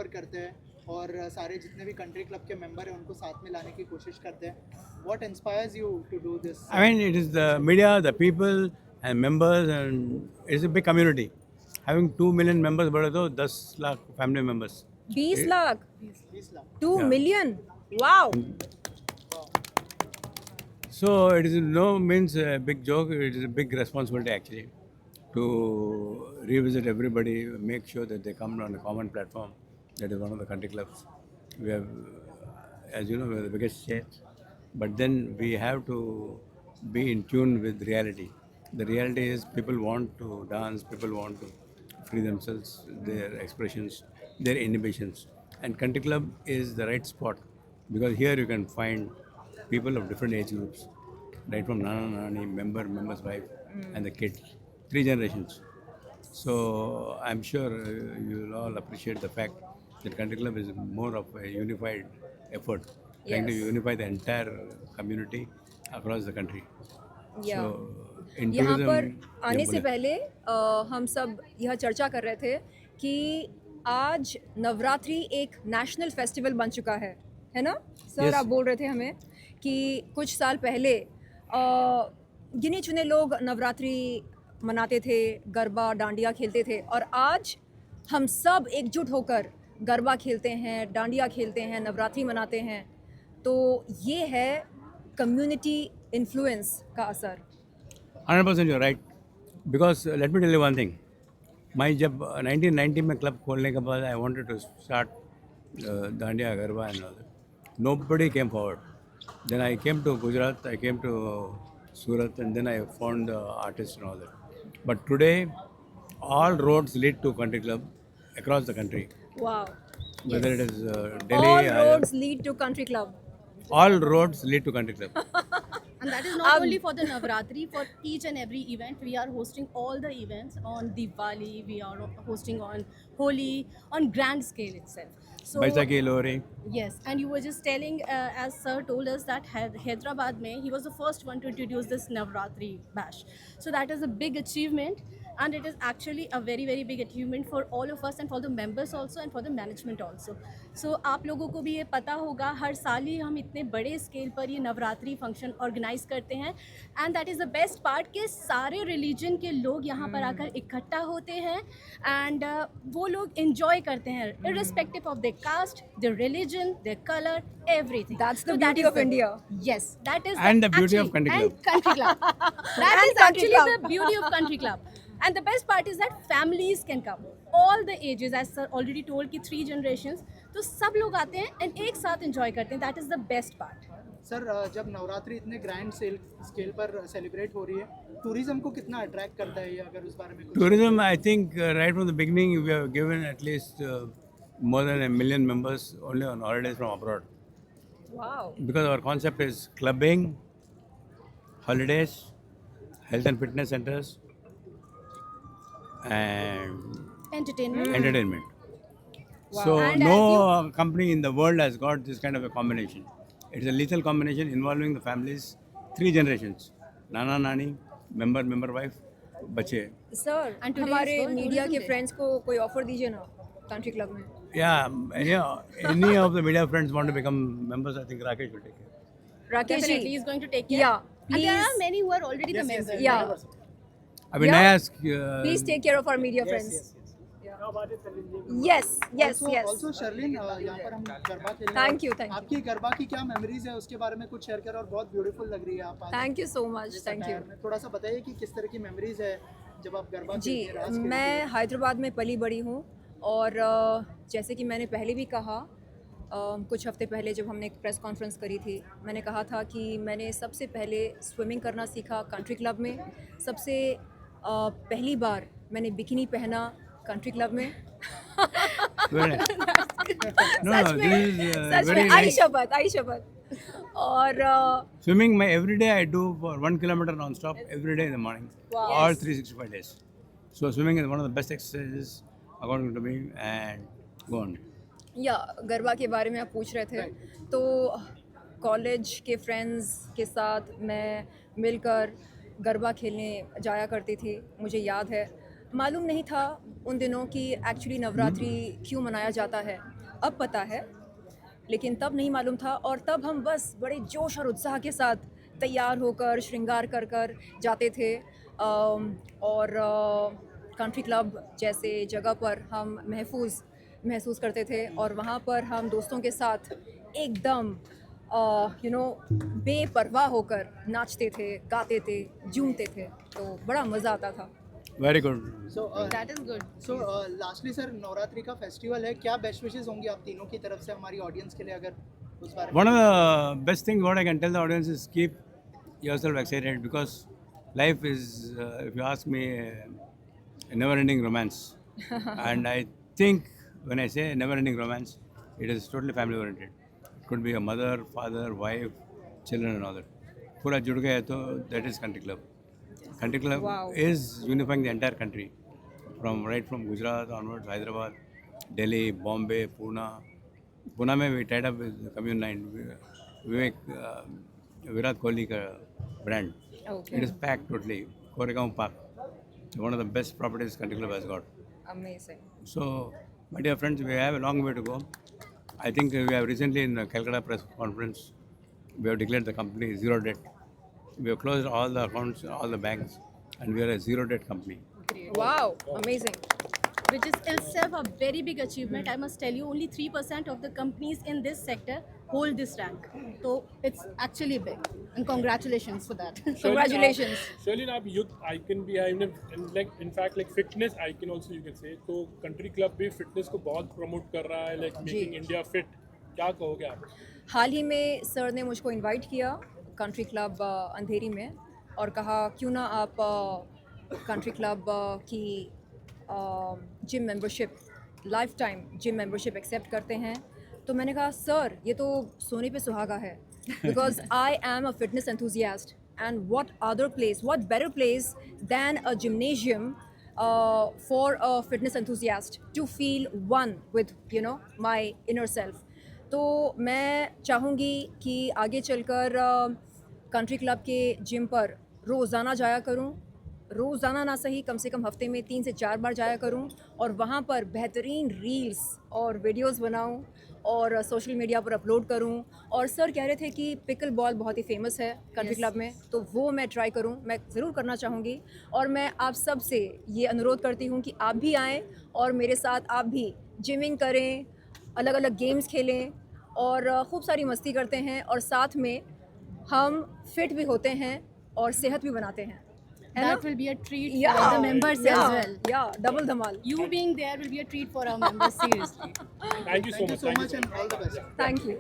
Offer करते हैं और सारे जितने भी कंट्री क्लब के मेंबर हैं उनको साथ में लाने की कोशिश करते हैं. What inspires you to do this? I mean, it is the media, the people, and members, and it's a big community. Having 2 million members, बढ़े तो 10 lakh family members. 20 lakh 20 lakh. 2 Yeah. Million wow. So it is no means a big joke. It is a big responsibility actually to revisit everybody, make sure that they come on a common platform. That is one of the country clubs. We have, as you know, we are the biggest state, but then we have to be in tune with reality. The reality is people want to dance, people want to free themselves, their expressions, their inhibitions, and country club is the right spot because here you can find people of different age groups, right from Nana Nani, member's wife, and the kids, 3 generations. So I'm sure you'll all appreciate the fact that Country Club is more of a unified effort, trying to Yes. unify the entire community across the country. या So in यहाँ tourism, पर yeah, आने से बोले. पहले हम सब यह चर्चा कर रहे थे कि आज नवरात्रि एक नेशनल फेस्टिवल बन चुका है ना सर? Yes. आप बोल रहे थे हमें कि कुछ साल पहले गिने चुने लोग नवरात्रि मनाते थे, गरबा डांडिया खेलते थे, और आज हम सब एकजुट होकर गरबा खेलते हैं, डांडिया खेलते हैं, नवरात्रि मनाते हैं. तो ये है कम्युनिटी इन्फ्लुएंस का असर. 100% you're right. Because let me tell you one thing. मैं जब 1990 में क्लब खोलने के बाद I wanted to start Dandiya, Garba and all that. Nobody came forward. Then I came to Gujarat, I came to Surat, and then I found the artists and all that. But today, all roads lead to country club across the country. Wow. Whether it is Delhi, All roads lead to country club. all roads lead to country club. And that is not only for the Navratri, for each and every event. We are hosting all the events on Diwali, we are hosting on Holi, on grand scale itself. So, Baisakhi, Lohri. yes, and you were just telling, as sir told us, that Hyderabad mein, he was the first one to introduce this Navratri bash. So that is a big achievement, and it is actually a very very big achievement for all of us and for the members also and for the management also. So आप लोगों को भी ये पता होगा, हर साल ही हम इतने बड़े स्केल पर ये नवरात्रि फंक्शन ऑर्गेनाइज करते हैं, and that is the best part कि सारे रिलीजन के लोग यहाँ पर आकर इकट्ठा होते हैं, एंड वो लोग इन्जॉय करते हैं irrespective of their caste, their religion, their color, everything. That's the So that beauty is of the- India. Yes, that is And the beauty of actually- country and country club. That And is country actually club. the beauty of country club. And the best part is that families can come, all the ages, as sir already told कि 3 generations, तो सब लोग आते हैं and एक साथ enjoy करते हैं. That is the best part. Sir जब नवरात्रि इतने ग्रैंड स्केल पर सेलिब्रेट हो रही है, टूरिज्म को कितना अट्रैक्ट करता है ये, अगर उस बारे में कुछ? Tourism, I think right from the beginning, we have given at least more than 1 million members only on holidays from abroad. Wow. Because our concept is clubbing, holidays, health and fitness centers, and Entertainment. entertainment. Wow. So And no as company in the world has got this kind of a combination. It's a lethal combination involving the families, 3 generations: Nana, Nani, member, wife, बच्चे. Sir And today हमारे is World media Tourism के Day. Friends को कोई offer दीजिए ना country club में. Any of the media friends want to become members, I think Rakesh will take care. Rakesh Definitely, ji. is going to take care. Yeah, And there please. are many who are already the Yes, yes, members. yes, Yeah. 100%. I mean, Yeah. I ask. Please take care of our media Yes, friends. yes, yes. Yes. Also, Sherlyn, यहाँ पर हम गरबा खेल रहे हैं. Thank you. आपकी गरबा की क्या memories है, उसके बारे में कुछ शेयर करो. और बहुत ब्यूटीफुल लग रही है आप आज थैंक यू सो मच. इस थैंक यू. attire में. थोड़ा सा बताइए कि किस तरह की मेमोरीज है जब आप गरबा जी, खेलती हैं, रास खेलती मैं हैं. हैदराबाद में पली बड़ी हूँ, और जैसे कि मैंने पहले भी कहा, कुछ हफ्ते पहले जब हमने एक प्रेस कॉन्फ्रेंस करी थी, मैंने कहा था कि मैंने सबसे पहले स्विमिंग करना सीखा कंट्री क्लब में. सबसे पहली बार मैंने बिकिनी पहना कंट्री क्लब में. Very nice. No, such this में, is सच very में, आई nice. शपथ. और Swimming, every day I do for 1 kilometer non-stop, every day in the morning, Wow. all 365 days. So swimming is one of the best exercises according to me, and go on. या गरबा के बारे में आप पूछ रहे थे, तो कॉलेज के फ्रेंड्स के साथ मैं मिलकर गरबा खेलने जाया करती थी. मुझे याद है, मालूम नहीं था उन दिनों कि एक्चुअली नवरात्रि क्यों मनाया जाता है. अब पता है, लेकिन तब नहीं मालूम था। और तब हम बस बड़े जोश और उत्साह के साथ तैयार होकर श्रृंगार कर कर जाते थे। और कंट्री क्लब जैसे जगह पर हम महसूस करते थे, और वहाँ पर हम दोस्तों के साथ एकदम बेपरवाह होकर नाचते थे, गाते थे, झूमते थे, तो बड़ा मज़ा आता था। Very good. So That is good. So lastly sir, Navratri का फेस्टिवल है, क्या बेस्ट विशेस होंगी आप तीनों की तरफ से हमारी ऑडियंस के लिए, अगर उस बारे में? One of the best things what I can tell the audience is keep yourself excited, because life is, if you ask me, a never-ending romance. And I think when I say never-ending romance, it is totally family-oriented. It could be a mother, father, wife, children and all that. पूरा जुड़ गया है तो that is country club. Country club Wow. is unifying the entire country, right from Gujarat onwards, Hyderabad, Delhi, Bombay, Pune. Pune में we tied up with Commune 9. We make Virat Kohli का brand. Okay. It is packed totally. Koregaon Park, one of the best properties country club has got. Amazing. So, my dear friends, we have a long way to go. I think we have recently in the Calcutta press conference, we have declared the company zero debt. We have closed all the accounts, all the banks, and we are a zero debt company. Wow, amazing. Which is itself a very big achievement. I must tell you, only 3% of the companies in this sector hold this rank. So it's actually big. And congratulations for that. Congratulations. Shalin, आप youth icon भी है, in fact like fitness icon also you can say. तो country club भी fitness को बहुत promote कर रहा है, like making India fit. क्या कहोगे आप? हाल ही में सर ने मुझको इनवाइट किया कंट्री क्लब अंधेरी में, और कहा क्यों ना आप कंट्री क्लब की gym membership, lifetime gym membership accept करते हैं। तो मैंने कहा सर ये तो सोने पे सुहागा है, because I am a fitness enthusiast, and what other place, what better place than a gymnasium for a fitness enthusiast to feel one with my inner self. तो मैं चाहूँगी कि आगे चलकर कंट्री क्लब के जिम पर रोज़ाना जाया करूँ, रोज़ाना ना सही कम से कम हफ्ते में 3 से 4 बार जाया करूं, और वहाँ पर बेहतरीन रील्स और वीडियोस बनाऊं और सोशल मीडिया पर अपलोड करूं। और सर कह रहे थे कि पिकल बॉल बहुत ही फेमस है कंट्री क्लब में, तो वो मैं ट्राई करूं, मैं ज़रूर करना चाहूँगी। और मैं आप सब से ये अनुरोध करती हूँ कि आप भी आएँ और मेरे साथ आप भी जिमिंग करें, अलग अलग गेम्स खेलें और खूब सारी मस्ती करते हैं, और साथ में हम फिट भी होते हैं और सेहत भी बनाते हैं। That will be a treat for the members as well. Yeah, double dhamal. You being there will be a treat for our members, seriously. Thank you so Thank you much. so much and all the best. Thank you.